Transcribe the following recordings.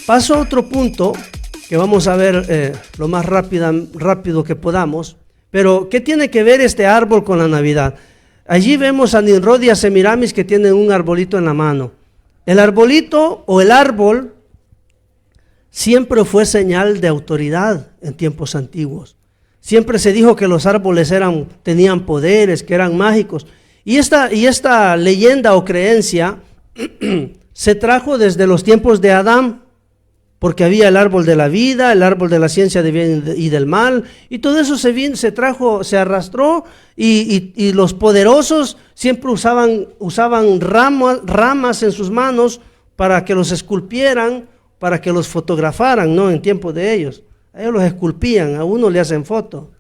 Paso a otro punto que vamos a ver lo más rápido que podamos. Pero, ¿qué tiene que ver este árbol con la Navidad? Allí vemos a Nimrod y a Semiramis que tienen un arbolito en la mano. El arbolito o el árbol siempre fue señal de autoridad en tiempos antiguos. Siempre se dijo que los árboles tenían poderes, que eran mágicos. Y esta leyenda o creencia se trajo desde los tiempos de Adán, porque había el árbol de la vida, el árbol de la ciencia del bien y del mal, y todo eso se arrastró, y los poderosos siempre usaban ramas en sus manos para que los esculpieran, para que los fotografaran, ¿no? En tiempo de ellos. Ellos los esculpían, a uno le hacen foto.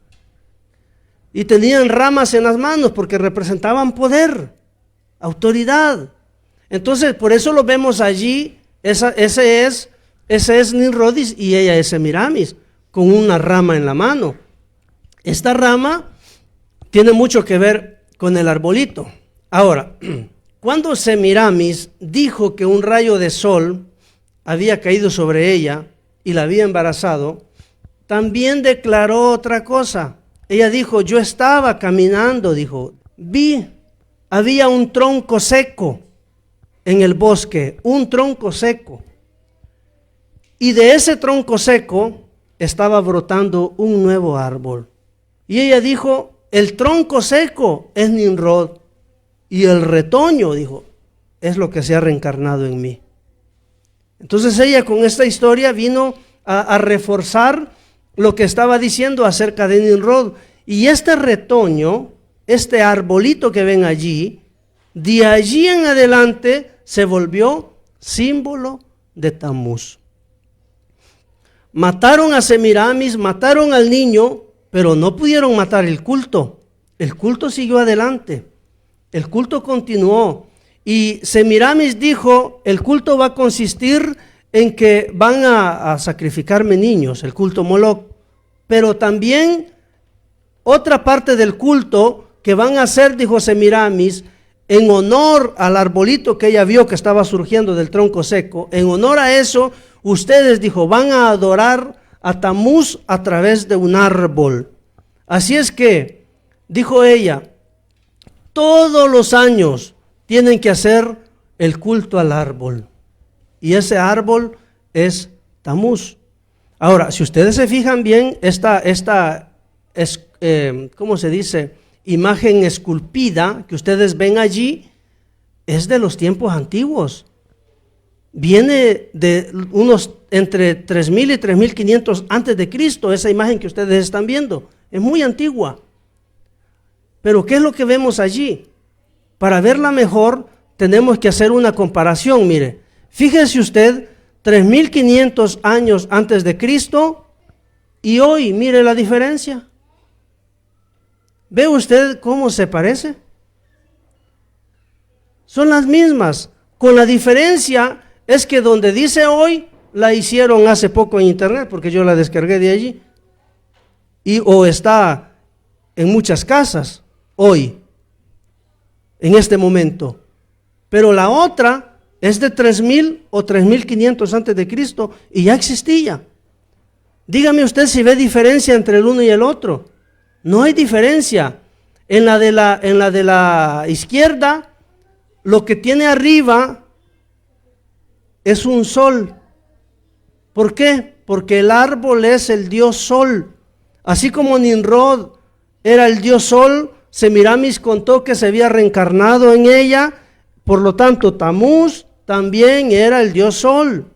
Y tenían ramas en las manos porque representaban poder, autoridad. Entonces, por eso lo vemos allí, ese es Nimrod y ella es Semiramis, con una rama en la mano. Esta rama tiene mucho que ver con el arbolito. Ahora, cuando Semiramis dijo que un rayo de sol había caído sobre ella y la había embarazado, también declaró otra cosa. Ella dijo, yo estaba caminando, dijo, había un tronco seco en el bosque, un tronco seco. Y de ese tronco seco estaba brotando un nuevo árbol. Y ella dijo, el tronco seco es Nimrod y el retoño, dijo, es lo que se ha reencarnado en mí. Entonces ella con esta historia vino a reforzar lo que estaba diciendo acerca de Nimrod. Y este retoño, este arbolito que ven allí, de allí en adelante se volvió símbolo de Tamuz. Mataron a Semiramis, mataron al niño, pero no pudieron matar el culto. El culto siguió adelante, el culto continuó. Y Semiramis dijo, el culto va a consistir en que van a sacrificarme niños, el culto Moloch, pero también otra parte del culto que van a hacer, dijo Semiramis, en honor al arbolito que ella vio que estaba surgiendo del tronco seco, en honor a eso, ustedes, dijo, van a adorar a Tamuz a través de un árbol. Así es que, dijo ella, todos los años tienen que hacer el culto al árbol. Y ese árbol es Tamuz. Ahora, si ustedes se fijan bien, ¿cómo se dice? Imagen esculpida que ustedes ven allí, es de los tiempos antiguos. Viene de unos entre 3000 y 3500 antes de Cristo, esa imagen que ustedes están viendo. Es muy antigua. Pero ¿qué es lo que vemos allí? Para verla mejor, tenemos que hacer una comparación. Mire, fíjese usted, 3500 años antes de Cristo y hoy, mire la diferencia. ¿Ve usted cómo se parece? Son las mismas, con la diferencia es que donde dice hoy, la hicieron hace poco en internet, porque yo la descargué de allí, o está en muchas casas hoy, en este momento. Pero la otra es de 3000 o 3500 antes de Cristo y ya existía. Dígame usted si ve diferencia entre el uno y el otro. No hay diferencia. En la de la izquierda, lo que tiene arriba es un sol. ¿Por qué? Porque el árbol es el dios sol. Así como Nimrod era el dios sol, Semiramis contó que se había reencarnado en ella, por lo tanto Tamuz también era el dios sol.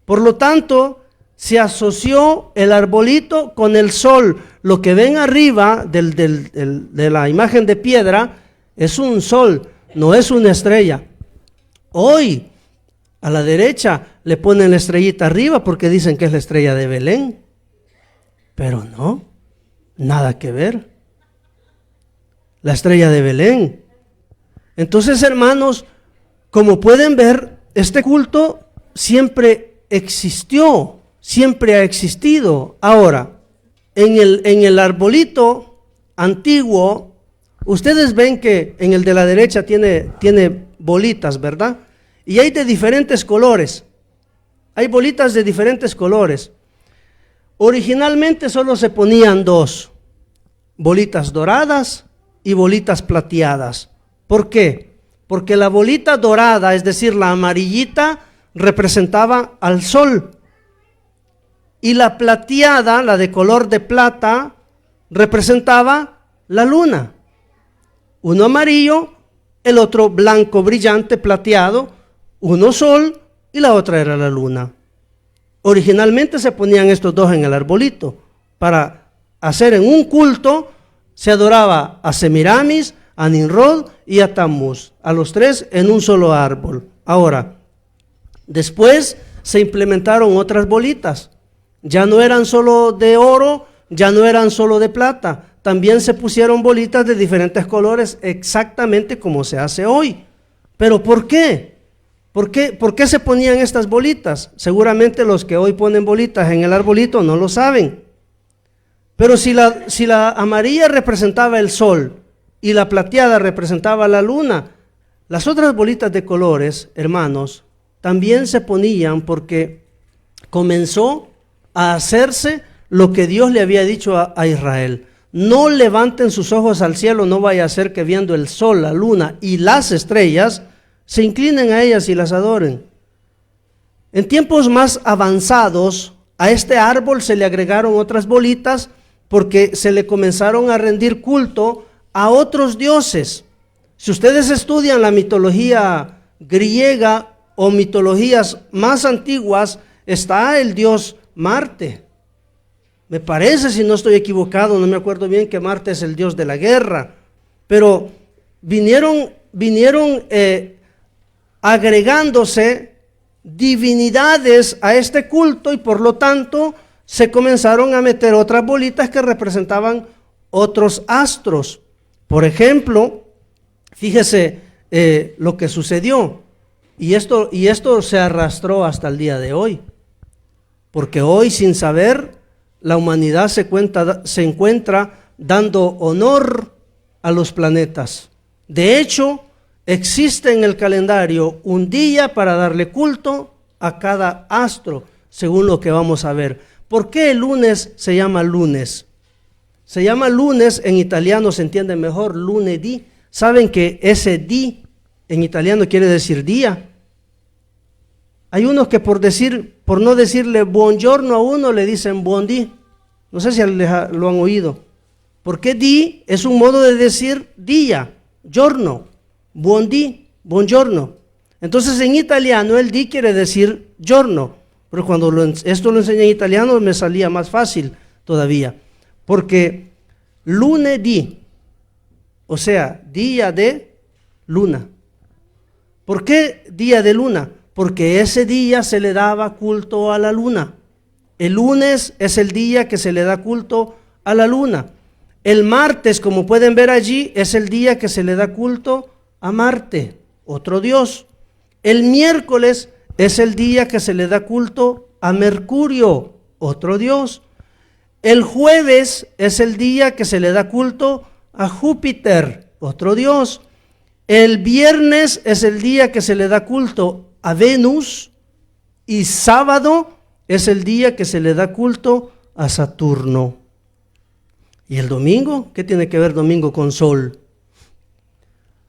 Por lo tanto, se asoció el arbolito con el sol. Lo que ven arriba de la imagen de piedra es un sol, no es una estrella. Hoy, a la derecha, le ponen la estrellita arriba porque dicen que es la estrella de Belén. Pero no, nada que ver. La estrella de Belén. Entonces, hermanos, como pueden ver, este culto siempre existió, siempre ha existido. Ahora, en el arbolito antiguo, ustedes ven que en el de la derecha tiene bolitas, ¿verdad? Y hay de diferentes colores. hay bolitas de diferentes colores. Originalmente solo se ponían dos, bolitas doradas y bolitas plateadas. ¿Por qué? Porque la bolita dorada, es decir, la amarillita, representaba al sol. Y la plateada, la de color de plata, representaba la luna. Uno amarillo, el otro blanco brillante plateado, uno sol y la otra era la luna. Originalmente se ponían estos dos en el arbolito para hacer en un culto. Se adoraba a Semiramis, a Nimrod y a Tammuz, a los tres en un solo árbol. Ahora, después se implementaron otras bolitas. Ya no eran solo de oro, ya no eran solo de plata. También se pusieron bolitas de diferentes colores, exactamente como se hace hoy. ¿Pero por qué? ¿Por qué se ponían estas bolitas? Seguramente los que hoy ponen bolitas en el arbolito no lo saben. Pero si la amarilla representaba el sol y la plateada representaba la luna, las otras bolitas de colores, hermanos, también se ponían porque comenzó a hacerse lo que Dios le había dicho a Israel. No levanten sus ojos al cielo, no vaya a ser que viendo el sol, la luna y las estrellas, se inclinen a ellas y las adoren. En tiempos más avanzados, a este árbol se le agregaron otras bolitas porque se le comenzaron a rendir culto a otros dioses. Si ustedes estudian la mitología griega o mitologías más antiguas, está el dios Marte. Me parece, si no estoy equivocado, no me acuerdo bien, que Marte es el dios de la guerra. Pero vinieron agregándose divinidades a este culto y por lo tanto se comenzaron a meter otras bolitas que representaban otros astros. Por ejemplo, fíjese lo que sucedió, y esto se arrastró hasta el día de hoy, porque hoy, sin saber, la humanidad se encuentra dando honor a los planetas. De hecho, existe en el calendario un día para darle culto a cada astro, según lo que vamos a ver. ¿Por qué el lunes se llama lunes? Se llama lunes, en italiano se entiende mejor, lunedì. ¿Saben que ese di en italiano quiere decir día? Hay unos que por no decirle buongiorno a uno le dicen buon dì. No sé si lo han oído. Porque di es un modo de decir día, giorno, buon dì, buongiorno. Entonces en italiano el di quiere decir giorno. Pero cuando esto lo enseñé en italiano me salía más fácil todavía. Porque lunedì, o sea, día de luna. ¿Por qué día de luna? Porque ese día se le daba culto a la luna. El lunes es el día que se le da culto a la luna. El martes, como pueden ver allí, es el día que se le da culto a Marte, otro dios. El miércoles es el día que se le da culto a Mercurio, otro dios. El jueves es el día que se le da culto a Júpiter, otro dios. El viernes es el día que se le da culto a Venus. Y sábado es el día que se le da culto a Saturno. ¿Y el domingo? ¿Qué tiene que ver domingo con sol?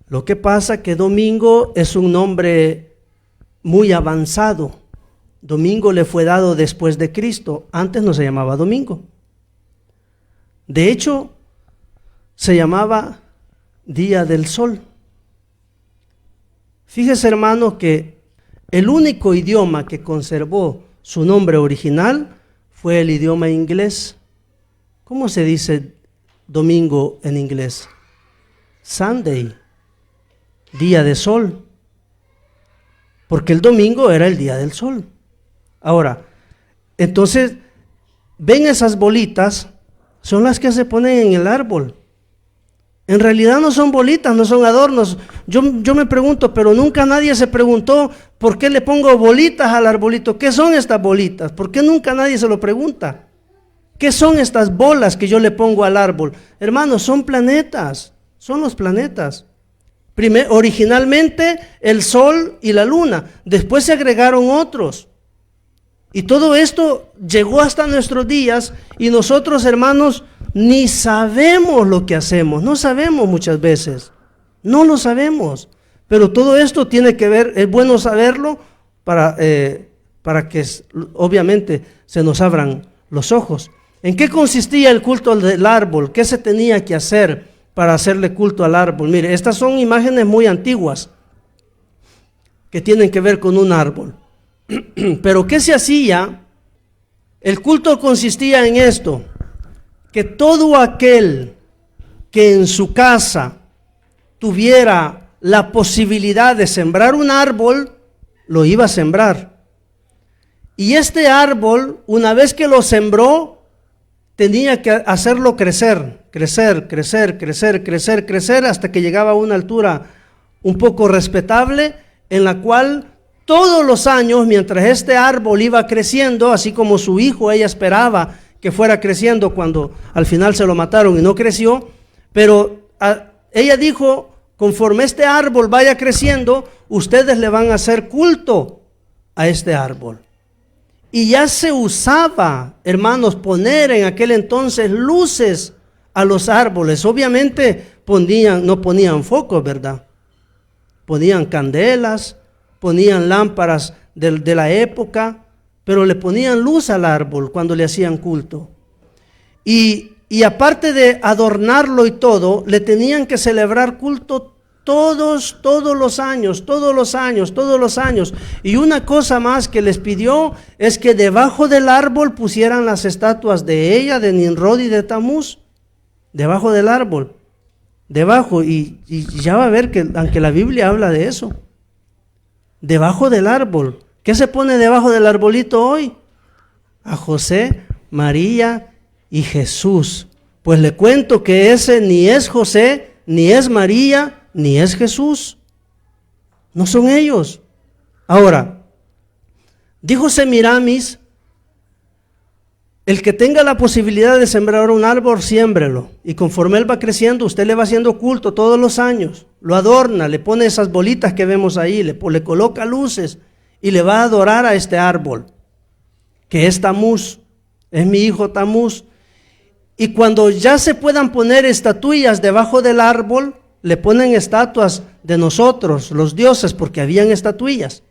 Lo que pasa que domingo es un nombre muy avanzado. Domingo le fue dado después de Cristo. Antes no se llamaba domingo. De hecho, se llamaba Día del Sol. Fíjese, hermano, que el único idioma que conservó su nombre original fue el idioma inglés. ¿Cómo se dice domingo en inglés? Sunday, día de sol. Porque el domingo era el día del sol. Ahora, entonces, ven esas bolitas, son las que se ponen en el árbol. En realidad no son bolitas, no son adornos. Yo me pregunto, pero nunca nadie se preguntó por qué le pongo bolitas al arbolito. ¿Qué son estas bolitas? ¿Por qué nunca nadie se lo pregunta? ¿Qué son estas bolas que yo le pongo al árbol? Hermanos, son planetas, son los planetas. Originalmente el sol y la luna, después se agregaron otros. Y todo esto llegó hasta nuestros días y nosotros, hermanos, ni sabemos lo que hacemos. No sabemos muchas veces. No lo sabemos. Pero todo esto tiene que ver, es bueno saberlo para que obviamente se nos abran los ojos. ¿En qué consistía el culto del árbol? ¿Qué se tenía que hacer para hacerle culto al árbol? Mire, estas son imágenes muy antiguas que tienen que ver con un árbol. Pero ¿qué se hacía? El culto consistía en esto, que todo aquel que en su casa tuviera la posibilidad de sembrar un árbol, lo iba a sembrar. Y este árbol, una vez que lo sembró, tenía que hacerlo crecer, hasta que llegaba a una altura un poco respetable, en la cual todos los años, mientras este árbol iba creciendo, así como su hijo, ella esperaba que fuera creciendo cuando al final se lo mataron y no creció, pero ella dijo, conforme este árbol vaya creciendo, ustedes le van a hacer culto a este árbol. Y ya se usaba, hermanos, poner en aquel entonces luces a los árboles. Obviamente no ponían focos, ¿verdad? Ponían candelas, ponían lámparas de la época, pero le ponían luz al árbol cuando le hacían culto. Y aparte de adornarlo y todo, le tenían que celebrar culto todos los años. Y una cosa más que les pidió es que debajo del árbol pusieran las estatuas de ella, de Nimrod y de Tamuz. Debajo del árbol. Debajo. Y ya va a ver que aunque la Biblia habla de eso. Debajo del árbol. ¿Qué se pone debajo del arbolito hoy? A José, María y Jesús. Pues le cuento que ese ni es José, ni es María, ni es Jesús. No son ellos. Ahora, dijo Semiramis, el que tenga la posibilidad de sembrar un árbol, siémbrelo. Y conforme él va creciendo, usted le va haciendo culto todos los años. Lo adorna, le pone esas bolitas que vemos ahí, le coloca luces y le va a adorar a este árbol, que es Tamuz, es mi hijo Tamuz. Y cuando ya se puedan poner estatuillas debajo del árbol, le ponen estatuas de nosotros, los dioses, porque habían estatuillas.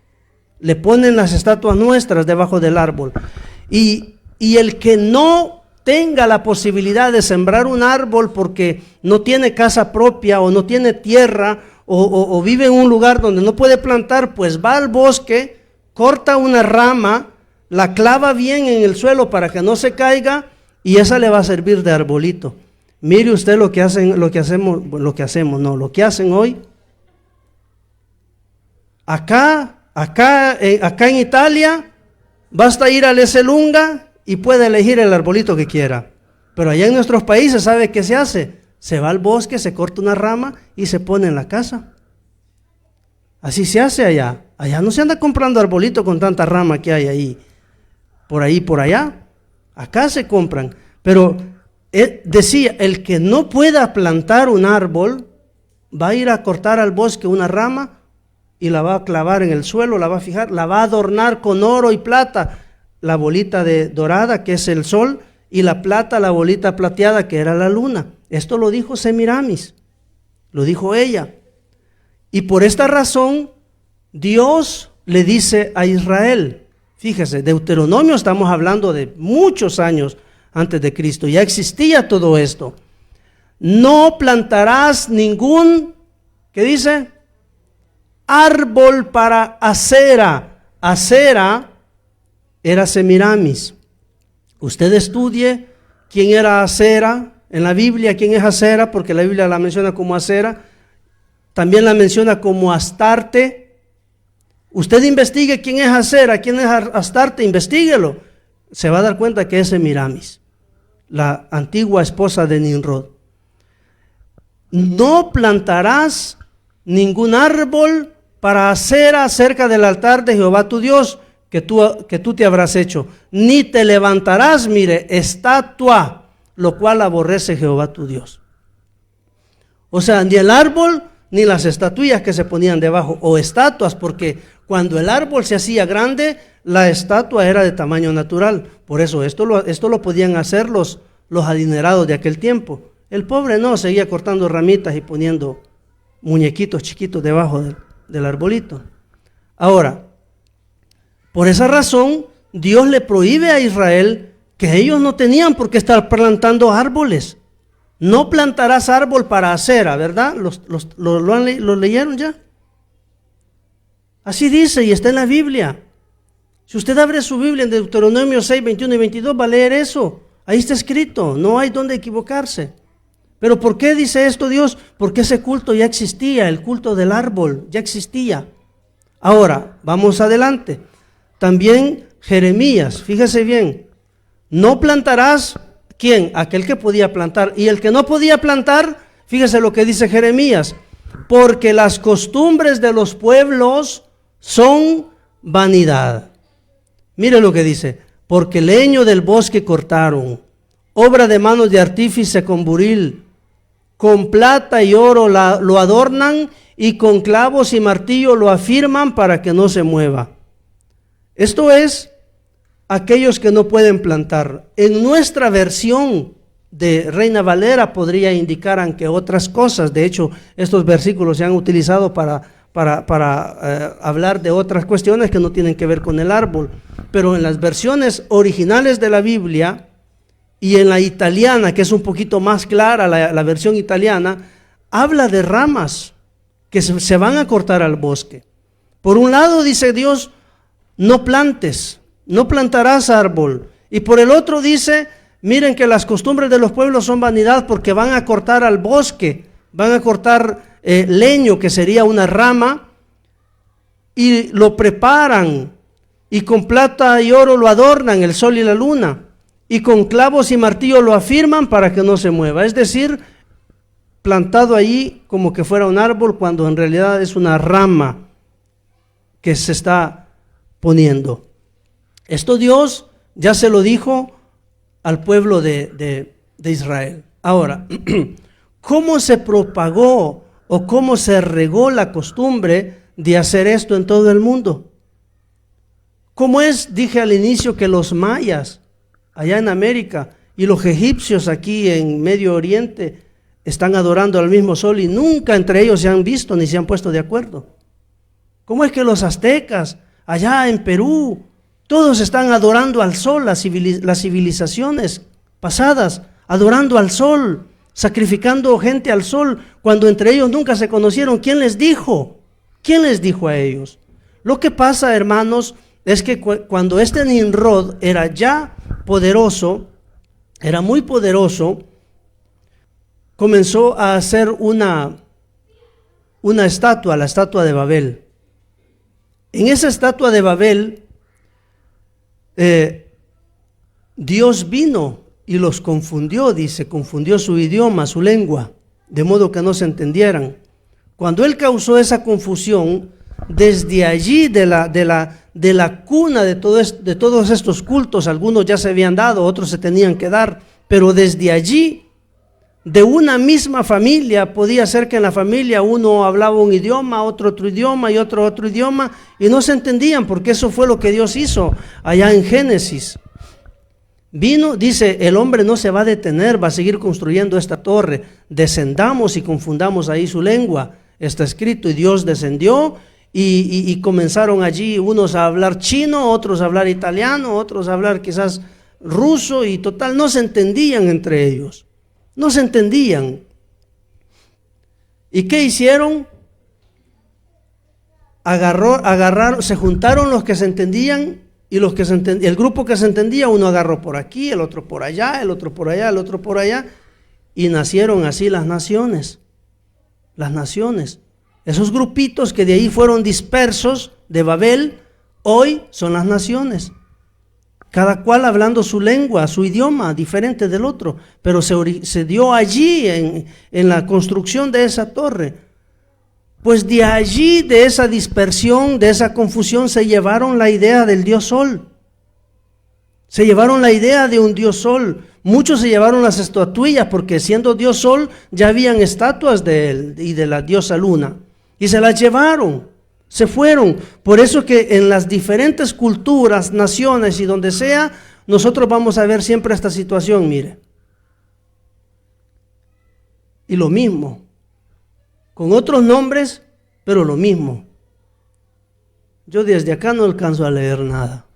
Le ponen las estatuas nuestras debajo del árbol. Y el que no tenga la posibilidad de sembrar un árbol porque no tiene casa propia o no tiene tierra o vive en un lugar donde no puede plantar, pues va al bosque, corta una rama, la clava bien en el suelo para que no se caiga y esa le va a servir de arbolito. Mire usted lo que hacen hoy. Acá en Italia, basta ir al Esselunga y puede elegir el arbolito que quiera. Pero allá en nuestros países, ¿sabe qué se hace? Se va al bosque, se corta una rama y se pone en la casa. Así se hace allá. Allá no se anda comprando arbolito con tanta rama que hay ahí, por allá. Acá se compran. Pero decía, el que no pueda plantar un árbol, va a ir a cortar al bosque una rama y la va a clavar en el suelo, la va a fijar, la va a adornar con oro y plata, la bolita dorada que es el sol, y la plata, la bolita plateada que era la luna. Esto lo dijo Semiramis, lo dijo ella. Y por esta razón, Dios le dice a Israel, fíjese, Deuteronomio estamos hablando de muchos años antes de Cristo, ya existía todo esto. No plantarás ningún, ¿qué dice? Árbol para acera. Acera era Semiramis. Usted estudie quién era Acera en la Biblia, quién es Acera, porque la Biblia la menciona como Acera, también la menciona como Astarte. Usted investigue quién es Acera, quién es Astarte, investíguelo. Se va a dar cuenta que es Semiramis, la antigua esposa de Nimrod. No plantarás ningún árbol para acera cerca del altar de Jehová tu Dios, que tú te habrás hecho, ni te levantarás, mire, estatua, lo cual aborrece Jehová tu Dios. O sea, ni el árbol, ni las estatuillas que se ponían debajo, o estatuas, porque cuando el árbol se hacía grande, la estatua era de tamaño natural. Por eso esto lo podían hacer los adinerados de aquel tiempo. El pobre no, seguía cortando ramitas y poniendo muñequitos chiquitos debajo del arbolito. Ahora, por esa razón, Dios le prohíbe a Israel que ellos no tenían por qué estar plantando árboles. No plantarás árbol para acera, ¿verdad? ¿Lo leyeron ya? Así dice y está en la Biblia. Si usted abre su Biblia en Deuteronomio 6, 21 y 22, va a leer eso. Ahí está escrito, no hay donde equivocarse. Pero ¿por qué dice esto Dios? Porque ese culto ya existía, el culto del árbol ya existía. Ahora, vamos adelante. También Jeremías, fíjese bien, no plantarás, ¿quién? Aquel que podía plantar. Y el que no podía plantar, fíjese lo que dice Jeremías, porque las costumbres de los pueblos son vanidad. Mire lo que dice, porque leño del bosque cortaron, obra de manos de artífice con buril, con plata y oro lo adornan y con clavos y martillo lo afirman para que no se mueva. Esto es aquellos que no pueden plantar. En nuestra versión de Reina Valera podría indicar aunque otras cosas. De hecho, estos versículos se han utilizado para hablar de otras cuestiones que no tienen que ver con el árbol. Pero en las versiones originales de la Biblia y en la italiana, que es un poquito más clara, la versión italiana, habla de ramas que se van a cortar al bosque. Por un lado dice Dios, no plantes, no plantarás árbol. Y por el otro dice, miren que las costumbres de los pueblos son vanidad porque van a cortar al bosque, van a cortar leño, que sería una rama, y lo preparan, y con plata y oro lo adornan, el sol y la luna, y con clavos y martillo lo afirman para que no se mueva. Es decir, plantado allí como que fuera un árbol, cuando en realidad es una rama que se está poniendo. Esto Dios ya se lo dijo al pueblo de Israel. Ahora, ¿cómo se propagó o cómo se regó la costumbre de hacer esto en todo el mundo? ¿Cómo es? Dije al inicio que los mayas allá en América y los egipcios aquí en Medio Oriente están adorando al mismo sol y nunca entre ellos se han visto ni se han puesto de acuerdo. ¿Cómo es que los aztecas allá en Perú, todos están adorando al sol, las civilizaciones pasadas, adorando al sol, sacrificando gente al sol, cuando entre ellos nunca se conocieron? ¿Quién les dijo? ¿Quién les dijo a ellos? Lo que pasa, hermanos, es que cuando este Nimrod era ya poderoso, era muy poderoso, comenzó a hacer una estatua, la estatua de Babel. En esa estatua de Babel, Dios vino y los confundió, dice, confundió su idioma, su lengua, de modo que no se entendieran. Cuando Él causó esa confusión, desde allí, de la cuna de todos estos cultos, algunos ya se habían dado, otros se tenían que dar, pero desde allí, de una misma familia, podía ser que en la familia uno hablaba un idioma, otro idioma y otro idioma, y no se entendían, porque eso fue lo que Dios hizo allá en Génesis. Vino, dice, el hombre no se va a detener, va a seguir construyendo esta torre, descendamos y confundamos ahí su lengua, está escrito, y Dios descendió, y comenzaron allí unos a hablar chino, otros a hablar italiano, otros a hablar quizás ruso, y total, no se entendían entre ellos. No se entendían. ¿Y qué hicieron? Agarraron, se juntaron los que se entendían y los que el grupo que se entendía, uno agarró por aquí, el otro por allá, el otro por allá, el otro por allá, y nacieron así las naciones. Las naciones. Esos grupitos que de ahí fueron dispersos de Babel, hoy son las naciones. Cada cual hablando su lengua, su idioma, diferente del otro, pero se dio allí en la construcción de esa torre. Pues de allí, de esa dispersión, de esa confusión, se llevaron la idea del Dios Sol. Se llevaron la idea de un Dios Sol. Muchos se llevaron las estatuillas porque siendo Dios Sol ya habían estatuas de él y de la diosa Luna. Y se las llevaron, se fueron. Por eso que en las diferentes culturas, naciones y donde sea, nosotros vamos a ver siempre esta situación, mire. Y lo mismo, con otros nombres, pero lo mismo. Yo desde acá no alcanzo a leer nada.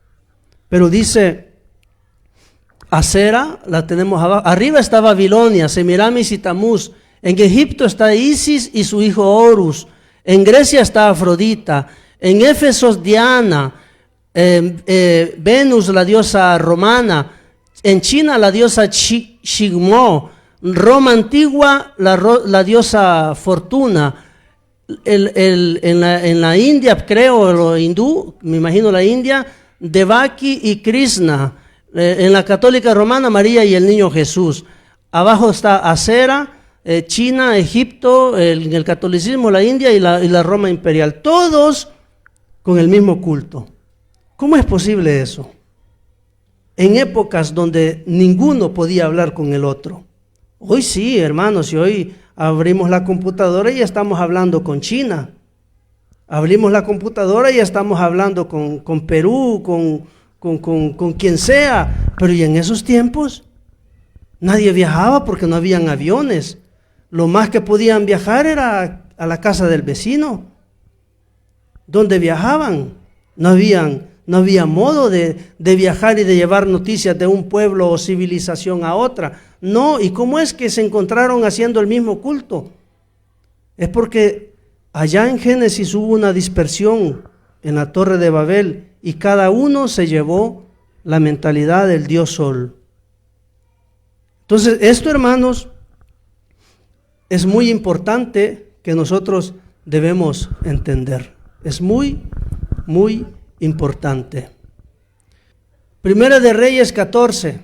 Pero dice, Acera, la tenemos abajo. Arriba está Babilonia, Semiramis y Tamuz. En Egipto está Isis y su hijo Horus. En Grecia está Afrodita. En Éfeso Diana. Venus, la diosa romana. En China la diosa Shigmo. Roma antigua, la diosa Fortuna. En la India, creo, lo hindú, me imagino la India, Devaki y Krishna. En la católica romana, María y el niño Jesús. Abajo está Acera, China, Egipto, en el catolicismo, la India y la Roma imperial. Todos con el mismo culto. ¿Cómo es posible eso? En épocas donde ninguno podía hablar con el otro. Hoy sí, hermanos, y hoy abrimos la computadora y estamos hablando con China. Abrimos la computadora y estamos hablando con Perú, con quien sea. Pero ¿y en esos tiempos? Nadie viajaba porque no habían aviones. Lo más que podían viajar era a la casa del vecino. ¿Dónde viajaban? No había modo de viajar y de llevar noticias de un pueblo o civilización a otra. No, ¿y cómo es que se encontraron haciendo el mismo culto? Es porque allá en Génesis hubo una dispersión en la Torre de Babel y cada uno se llevó la mentalidad del Dios Sol. Entonces, esto, hermanos, es muy importante que nosotros debemos entender. Es muy, muy importante. Primera de Reyes 14,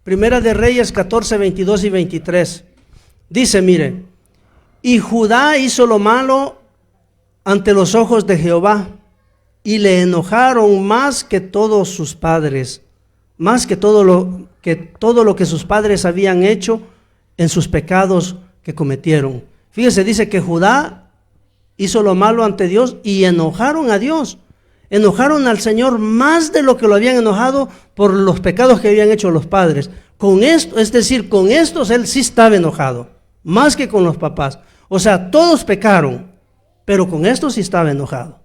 22 y 23. Dice, mire, y Judá hizo lo malo ante los ojos de Jehová, y le enojaron más que todos sus padres, más que todo lo que sus padres habían hecho en sus pecados que cometieron. Fíjese, dice que Judá hizo lo malo ante Dios y enojaron a Dios. Enojaron al Señor más de lo que lo habían enojado por los pecados que habían hecho los padres. Con esto, es decir, con estos él sí estaba enojado, más que con los papás. O sea, todos pecaron, pero con estos sí estaba enojado.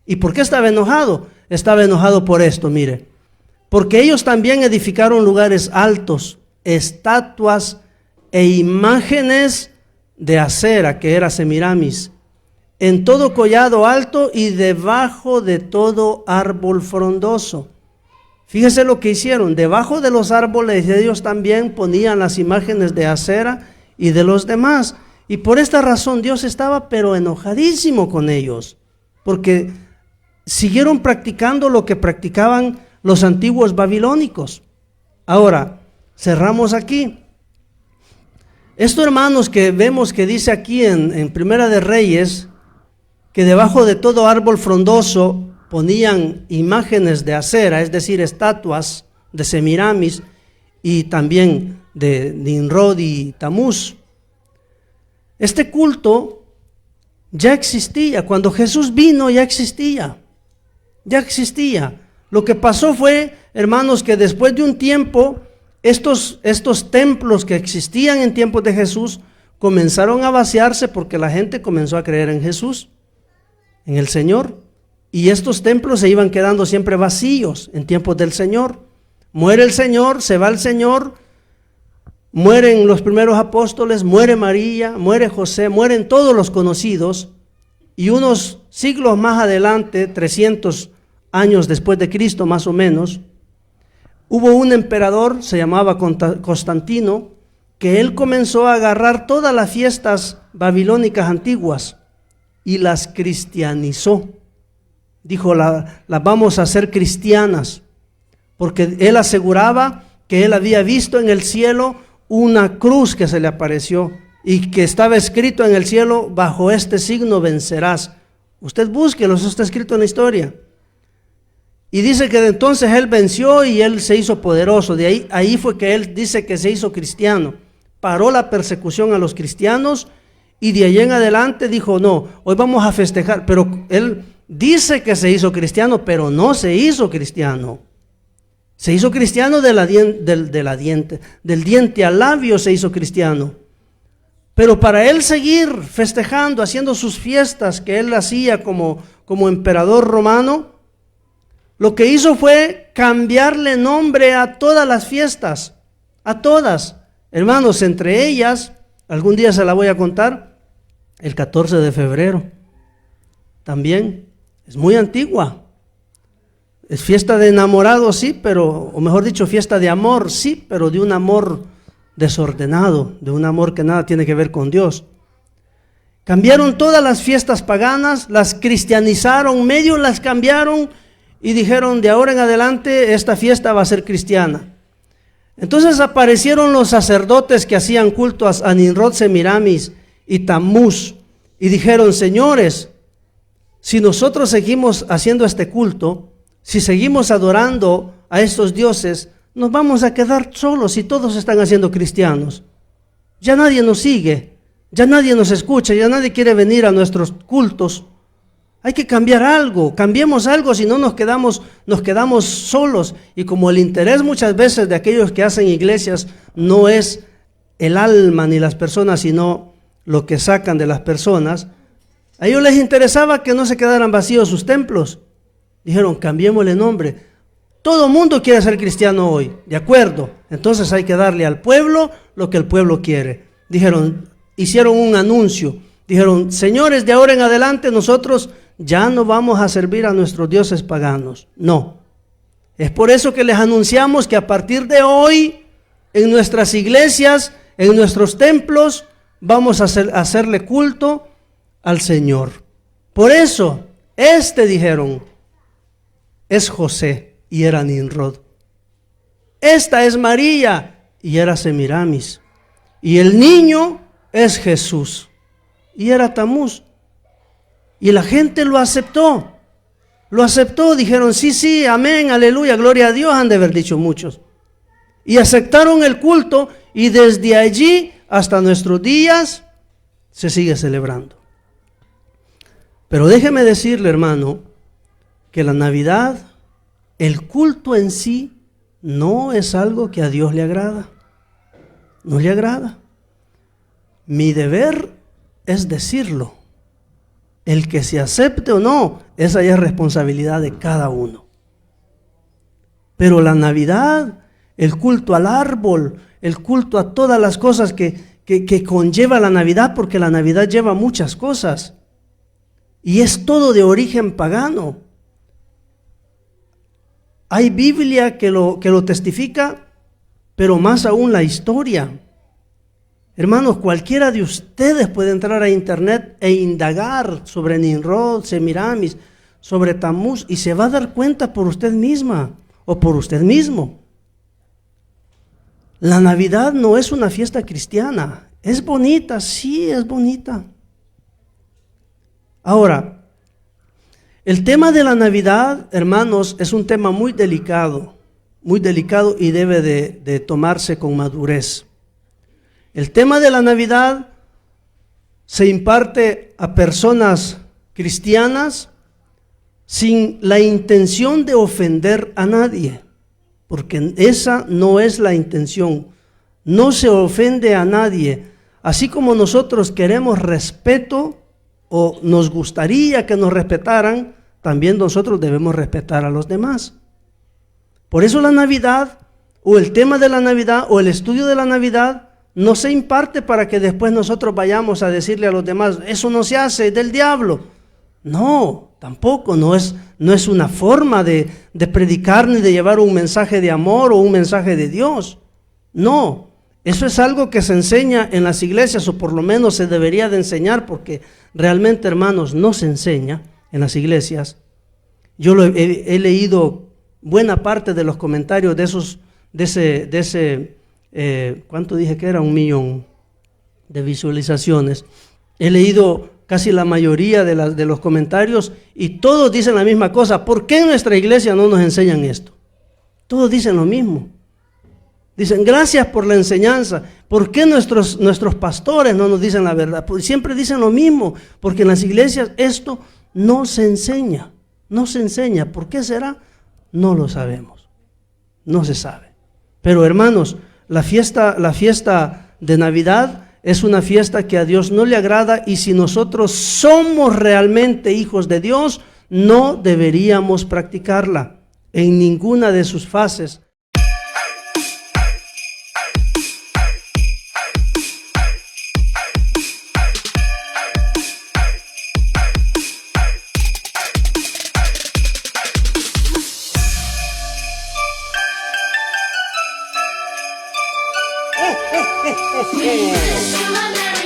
¿Y por qué estaba enojado? Estaba enojado por esto, mire. Porque ellos también edificaron lugares altos, estatuas e imágenes de acera, que era Semiramis, en todo collado alto y debajo de todo árbol frondoso. Fíjese lo que hicieron. Debajo de los árboles ellos también ponían las imágenes de Acera y de los demás. Y por esta razón Dios estaba pero enojadísimo con ellos, porque siguieron practicando lo que practicaban los antiguos babilónicos. Ahora, cerramos aquí. Esto, hermanos, que vemos que dice aquí en Primera de Reyes, que debajo de todo árbol frondoso ponían imágenes de Acera, es decir, estatuas de Semiramis y también de Nimrod y Tamuz. Este culto ya existía, cuando Jesús vino ya existía. Lo que pasó fue, hermanos, que después de un tiempo, estos templos que existían en tiempos de Jesús comenzaron a vaciarse porque la gente comenzó a creer en Jesús, en el Señor, y estos templos se iban quedando siempre vacíos en tiempos del Señor. Muere el Señor, se va el Señor, mueren los primeros apóstoles, muere María, muere José, mueren todos los conocidos, y unos siglos más adelante, 300 años después de Cristo más o menos, hubo un emperador, se llamaba Constantino, que él comenzó a agarrar todas las fiestas babilónicas antiguas y las cristianizó. Dijo, las vamos a hacer cristianas, porque él aseguraba que él había visto en el cielo una cruz que se le apareció y que estaba escrito en el cielo, bajo este signo vencerás. Usted búsquelo, eso está escrito en la historia. Y dice que de entonces él venció y él se hizo poderoso. Ahí fue que él dice que se hizo cristiano. Paró la persecución a los cristianos y de ahí en adelante dijo, no, hoy vamos a festejar. Pero él dice que se hizo cristiano, pero no se hizo cristiano. Se hizo cristiano del diente al labio se hizo cristiano. Pero para él seguir festejando, haciendo sus fiestas que él hacía como emperador romano, lo que hizo fue cambiarle nombre a todas las fiestas, a todas. Hermanos, entre ellas, algún día se la voy a contar, el 14 de febrero. También es muy antigua. Es fiesta de enamorados, sí, o mejor dicho, fiesta de amor, sí, pero de un amor desordenado, de un amor que nada tiene que ver con Dios. Cambiaron todas las fiestas paganas, las cristianizaron, medio las cambiaron y dijeron, de ahora en adelante esta fiesta va a ser cristiana. Entonces aparecieron los sacerdotes que hacían culto a Nimrod, Semiramis y Tammuz y dijeron, señores, si nosotros seguimos haciendo este culto, si seguimos adorando a estos dioses, nos vamos a quedar solos y todos están haciendo cristianos. Ya nadie nos sigue, ya nadie nos escucha, ya nadie quiere venir a nuestros cultos. Hay que cambiar algo, cambiemos algo, si no nos quedamos solos. Y como el interés muchas veces de aquellos que hacen iglesias no es el alma ni las personas, sino lo que sacan de las personas, a ellos les interesaba que no se quedaran vacíos sus templos. Dijeron, cambiémosle nombre. Todo mundo quiere ser cristiano hoy, ¿de acuerdo? Entonces hay que darle al pueblo lo que el pueblo quiere. Dijeron, hicieron un anuncio. Dijeron, señores, de ahora en adelante nosotros ya no vamos a servir a nuestros dioses paganos. No. Es por eso que les anunciamos que a partir de hoy, en nuestras iglesias, en nuestros templos, vamos a hacerle culto al Señor. Por eso, dijeron, es José y era Nimrod. Esta es María y era Semiramis. Y el niño es Jesús y era Tammuz. Y la gente lo aceptó, dijeron sí, amén, aleluya, gloria a Dios, han de haber dicho muchos. Y aceptaron el culto y desde allí hasta nuestros días se sigue celebrando. Pero déjeme decirle, hermano, que la Navidad, el culto en sí, no es algo que a Dios le agrada. No le agrada. Mi deber es decirlo. El que se acepte o no, esa ya es responsabilidad de cada uno. Pero la Navidad, el culto al árbol, el culto a todas las cosas que conlleva la Navidad, porque la Navidad lleva muchas cosas. Y es todo de origen pagano. Hay Biblia que lo testifica, pero más aún la historia. Hermanos, cualquiera de ustedes puede entrar a internet e indagar sobre Nimrod, Semiramis, sobre Tammuz, y se va a dar cuenta por usted misma o por usted mismo. La Navidad no es una fiesta cristiana. Es bonita, sí, es bonita. Ahora, el tema de la Navidad, hermanos, es un tema muy delicado y debe de tomarse con madurez. El tema de la Navidad se imparte a personas cristianas sin la intención de ofender a nadie, porque esa no es la intención. No se ofende a nadie. Así como nosotros queremos respeto o nos gustaría que nos respetaran, también nosotros debemos respetar a los demás. Por eso la Navidad, o el tema de la Navidad, o el estudio de la Navidad, no se imparte para que después nosotros vayamos a decirle a los demás, eso no se hace, es del diablo. No, tampoco, no es una forma de predicar ni de llevar un mensaje de amor o un mensaje de Dios. No, eso es algo que se enseña en las iglesias, o por lo menos se debería de enseñar, porque realmente, hermanos, no se enseña en las iglesias. Yo he leído buena parte de los comentarios de ese ¿cuánto dije que era? 1 millón de visualizaciones. He leído casi la mayoría de los comentarios, y todos dicen la misma cosa. ¿Por qué en nuestra iglesia no nos enseñan esto? Todos dicen lo mismo. Dicen, gracias por la enseñanza. ¿Por qué nuestros pastores no nos dicen la verdad? Pues siempre dicen lo mismo, porque en las iglesias esto no se enseña. No se enseña. ¿Por qué será? No lo sabemos. No se sabe. Pero hermanos, la fiesta de Navidad es una fiesta que a Dios no le agrada, y si nosotros somos realmente hijos de Dios, no deberíamos practicarla en ninguna de sus fases. Wish you a Merry